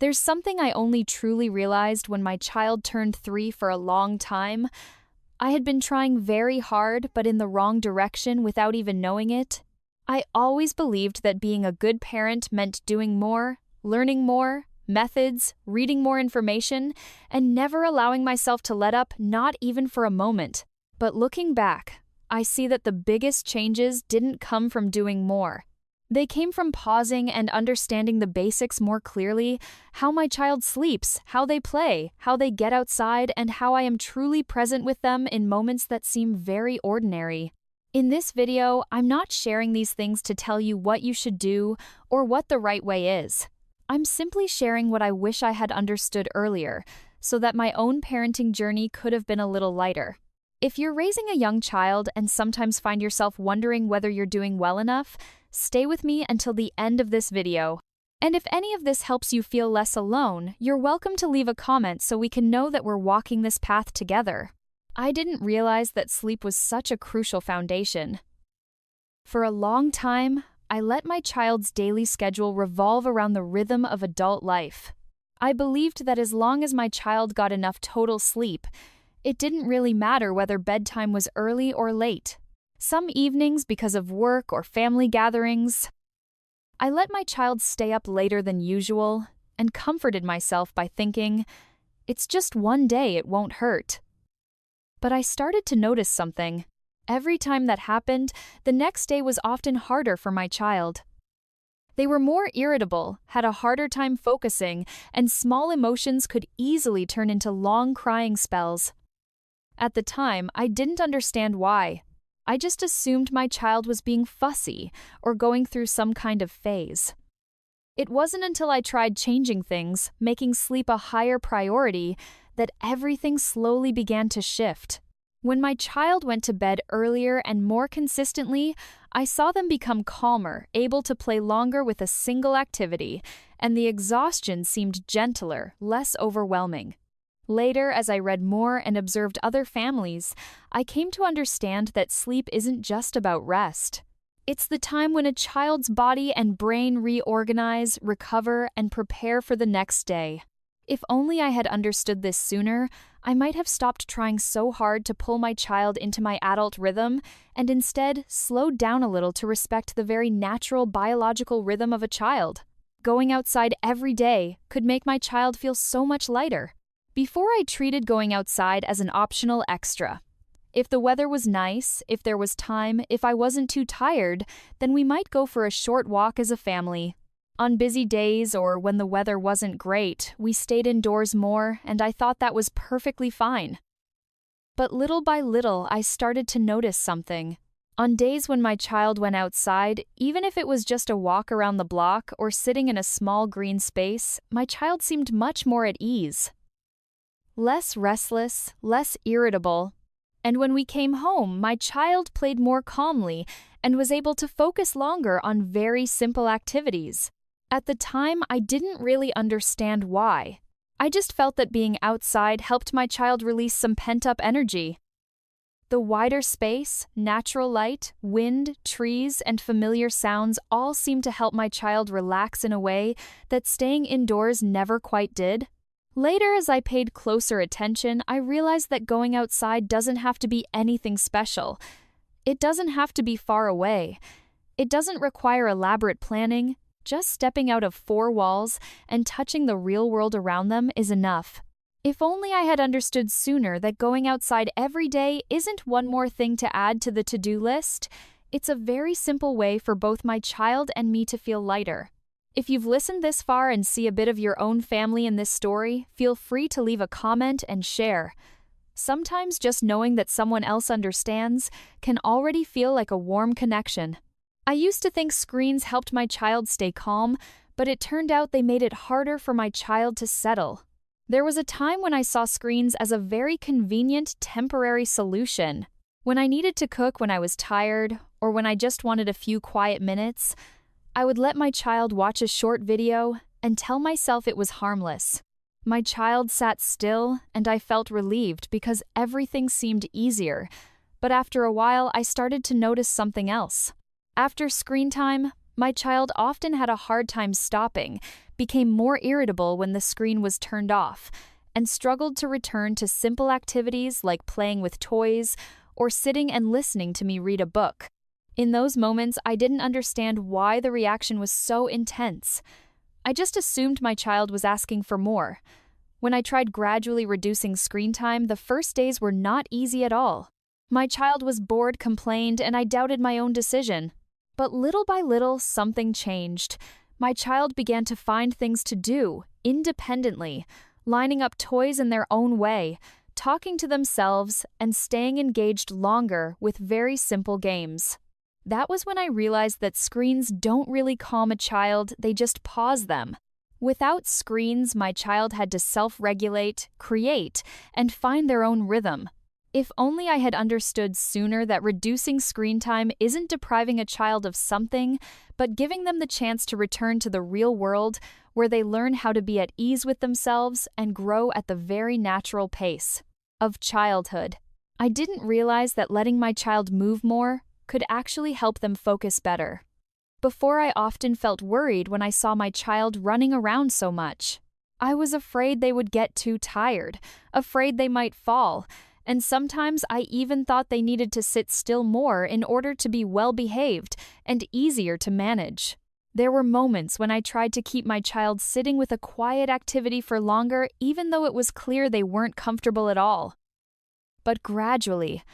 There's something I only truly realized when my child turned 3 for a long time. I had been trying very hard, but in the wrong direction without even knowing it. I always believed that being a good parent meant doing more, learning more, methods, reading more information, and never allowing myself to let up, not even for a moment. But looking back, I see that the biggest changes didn't come from doing more. They came from pausing and understanding the basics more clearly: how my child sleeps, how they play, how they get outside, and how I am truly present with them in moments that seem very ordinary. In this video, I'm not sharing these things to tell you what you should do or what the right way is. I'm simply sharing what I wish I had understood earlier, so that my own parenting journey could have been a little lighter. If you're raising a young child and sometimes find yourself wondering whether you're doing well enough, stay with me until the end of this video. And if any of this helps you feel less alone, you're welcome to leave a comment so we can know that we're walking this path together. I didn't realize that sleep was such a crucial foundation. For a long time, I let my child's daily schedule revolve around the rhythm of adult life. I believed that as long as my child got enough total sleep, it didn't really matter whether bedtime was early or late. Some evenings, because of work or family gatherings, I let my child stay up later than usual and comforted myself by thinking, it's just one day, it won't hurt. But I started to notice something. Every time that happened, the next day was often harder for my child. They were more irritable, had a harder time focusing, and small emotions could easily turn into long crying spells. At the time, I didn't understand why. I just assumed my child was being fussy or going through some kind of phase. It wasn't until I tried changing things, making sleep a higher priority, that everything slowly began to shift. When my child went to bed earlier and more consistently, I saw them become calmer, able to play longer with a single activity, and the exhaustion seemed gentler, less overwhelming. Later, as I read more and observed other families, I came to understand that sleep isn't just about rest. It's the time when a child's body and brain reorganize, recover, and prepare for the next day. If only I had understood this sooner, I might have stopped trying so hard to pull my child into my adult rhythm and instead slowed down a little to respect the very natural biological rhythm of a child. Going outside every day could make my child feel so much lighter. Before, I treated going outside as an optional extra. If the weather was nice, if there was time, if I wasn't too tired, then we might go for a short walk as a family. On busy days or when the weather wasn't great, we stayed indoors more, and I thought that was perfectly fine. But little by little, I started to notice something. On days when my child went outside, even if it was just a walk around the block or sitting in a small green space, my child seemed much more at ease. Less restless, less irritable. And when we came home, my child played more calmly and was able to focus longer on very simple activities. At the time, I didn't really understand why. I just felt that being outside helped my child release some pent-up energy. The wider space, natural light, wind, trees, and familiar sounds all seemed to help my child relax in a way that staying indoors never quite did. Later, as I paid closer attention, I realized that going outside doesn't have to be anything special. It doesn't have to be far away. It doesn't require elaborate planning. Just stepping out of 4 walls and touching the real world around them is enough. If only I had understood sooner that going outside every day isn't one more thing to add to the to-do list. It's a very simple way for both my child and me to feel lighter. If you've listened this far and see a bit of your own family in this story, feel free to leave a comment and share. Sometimes just knowing that someone else understands can already feel like a warm connection. I used to think screens helped my child stay calm, but it turned out they made it harder for my child to settle. There was a time when I saw screens as a very convenient, temporary solution. When I needed to cook when I was tired, or when I just wanted a few quiet minutes, I would let my child watch a short video and tell myself it was harmless. My child sat still, and I felt relieved because everything seemed easier. But after a while, I started to notice something else. After screen time, My child often had a hard time stopping, became more irritable when the screen was turned off, and struggled to return to simple activities like playing with toys or sitting and listening to me read a book. In those moments, I didn't understand why the reaction was so intense. I just assumed my child was asking for more. When I tried gradually reducing screen time, the first days were not easy at all. My child was bored, complained, and I doubted my own decision. But little by little, something changed. My child began to find things to do, independently, lining up toys in their own way, talking to themselves, and staying engaged longer with very simple games. That was when I realized that screens don't really calm a child, they just pause them. Without screens, my child had to self-regulate, create, and find their own rhythm. If only I had understood sooner that reducing screen time isn't depriving a child of something, but giving them the chance to return to the real world where they learn how to be at ease with themselves and grow at the very natural pace of childhood. I didn't realize that letting my child move more could actually help them focus better. Before, I often felt worried when I saw my child running around so much. I was afraid they would get too tired, afraid they might fall, and sometimes I even thought they needed to sit still more in order to be well-behaved and easier to manage. There were moments when I tried to keep my child sitting with a quiet activity for longer, even though it was clear they weren't comfortable at all. But gradually,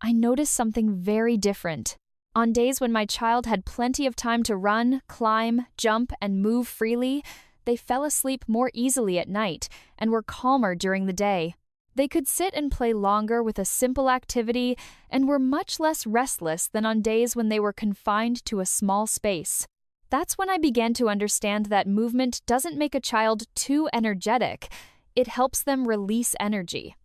I noticed something very different. On days when my child had plenty of time to run, climb, jump, and move freely, they fell asleep more easily at night and were calmer during the day. They could sit and play longer with a simple activity and were much less restless than on days when they were confined to a small space. That's when I began to understand that movement doesn't make a child too energetic, it helps them release energy.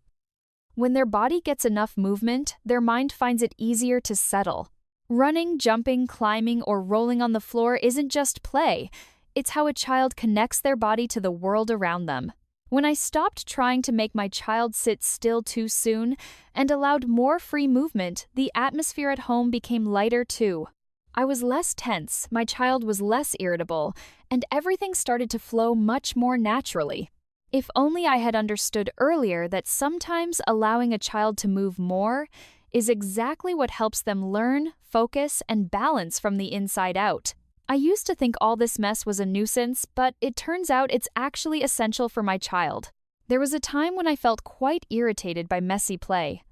When their body gets enough movement, their mind finds it easier to settle. Running, jumping, climbing, or rolling on the floor isn't just play, it's how a child connects their body to the world around them. When I stopped trying to make my child sit still too soon and allowed more free movement, the atmosphere at home became lighter too. I was less tense, my child was less irritable, and everything started to flow much more naturally. If only I had understood earlier that sometimes allowing a child to move more is exactly what helps them learn, focus, and balance from the inside out. I used to think all this mess was a nuisance, but it turns out it's actually essential for my child. There was a time when I felt quite irritated by messy play.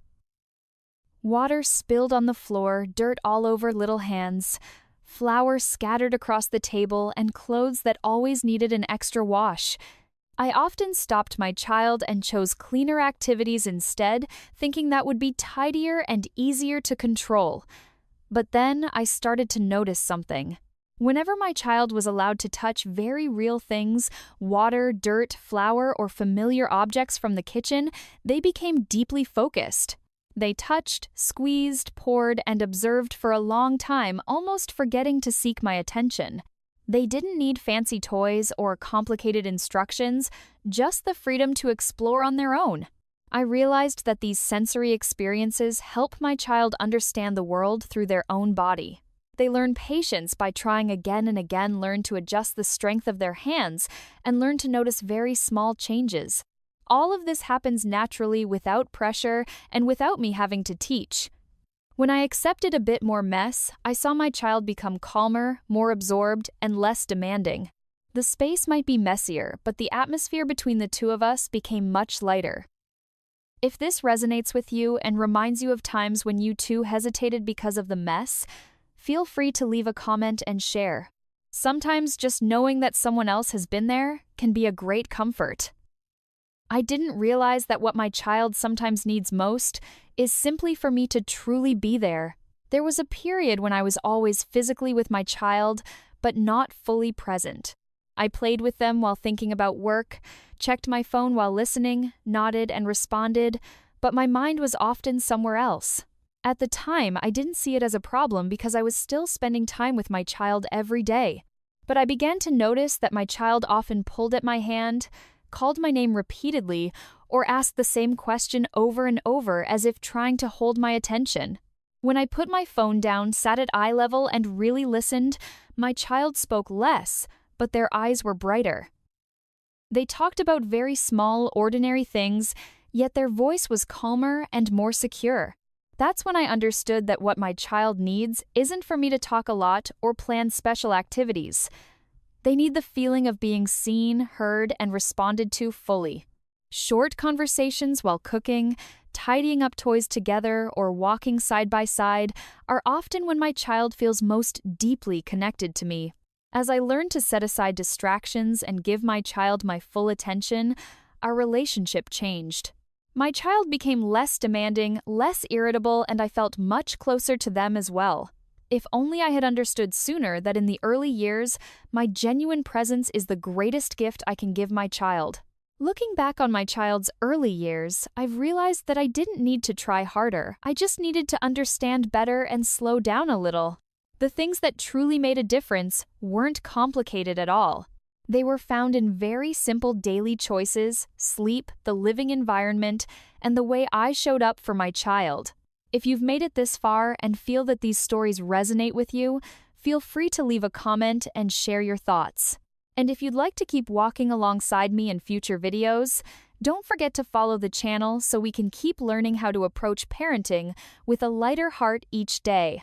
Water spilled on the floor, dirt all over little hands, flour scattered across the table, and clothes that always needed an extra wash. I often stopped my child and chose cleaner activities instead, thinking that would be tidier and easier to control. But then I started to notice something. Whenever my child was allowed to touch very real things, water, dirt, flour, or familiar objects from the kitchen, they became deeply focused. They touched, squeezed, poured, and observed for a long time, almost forgetting to seek my attention. They didn't need fancy toys or complicated instructions, just the freedom to explore on their own. I realized that these sensory experiences help my child understand the world through their own body. They learn patience by trying again and again, learn to adjust the strength of their hands, and learn to notice very small changes. All of this happens naturally without pressure and without me having to teach. When I accepted a bit more mess, I saw my child become calmer, more absorbed, and less demanding. The space might be messier, but the atmosphere between the two of us became much lighter. If this resonates with you and reminds you of times when you too hesitated because of the mess, feel free to leave a comment and share. Sometimes just knowing that someone else has been there can be a great comfort. I didn't realize that what my child sometimes needs most is simply for me to truly be there. There was a period when I was always physically with my child, but not fully present. I played with them while thinking about work, checked my phone while listening, nodded and responded, but my mind was often somewhere else. At the time, I didn't see it as a problem because I was still spending time with my child every day. But I began to notice that my child often pulled at my hand, called my name repeatedly, or asked the same question over and over as if trying to hold my attention. When I put my phone down, sat at eye level, and really listened, My child spoke less, but their eyes were brighter. They talked about very small, ordinary things, yet their voice was calmer and more secure. That's when I understood that what my child needs isn't for me to talk a lot or plan special activities. They need the feeling of being seen, heard, and responded to fully. Short conversations while cooking, tidying up toys together, or walking side by side are often when my child feels most deeply connected to me. As I learned to set aside distractions and give my child my full attention, our relationship changed. My child became less demanding, less irritable, and I felt much closer to them as well. If only I had understood sooner that in the early years, my genuine presence is the greatest gift I can give my child. Looking back on my child's early years, I've realized that I didn't need to try harder. I just needed to understand better and slow down a little. The things that truly made a difference weren't complicated at all. They were found in very simple daily choices, sleep, the living environment, and the way I showed up for my child. If you've made it this far and feel that these stories resonate with you, feel free to leave a comment and share your thoughts. And if you'd like to keep walking alongside me in future videos, don't forget to follow the channel so we can keep learning how to approach parenting with a lighter heart each day.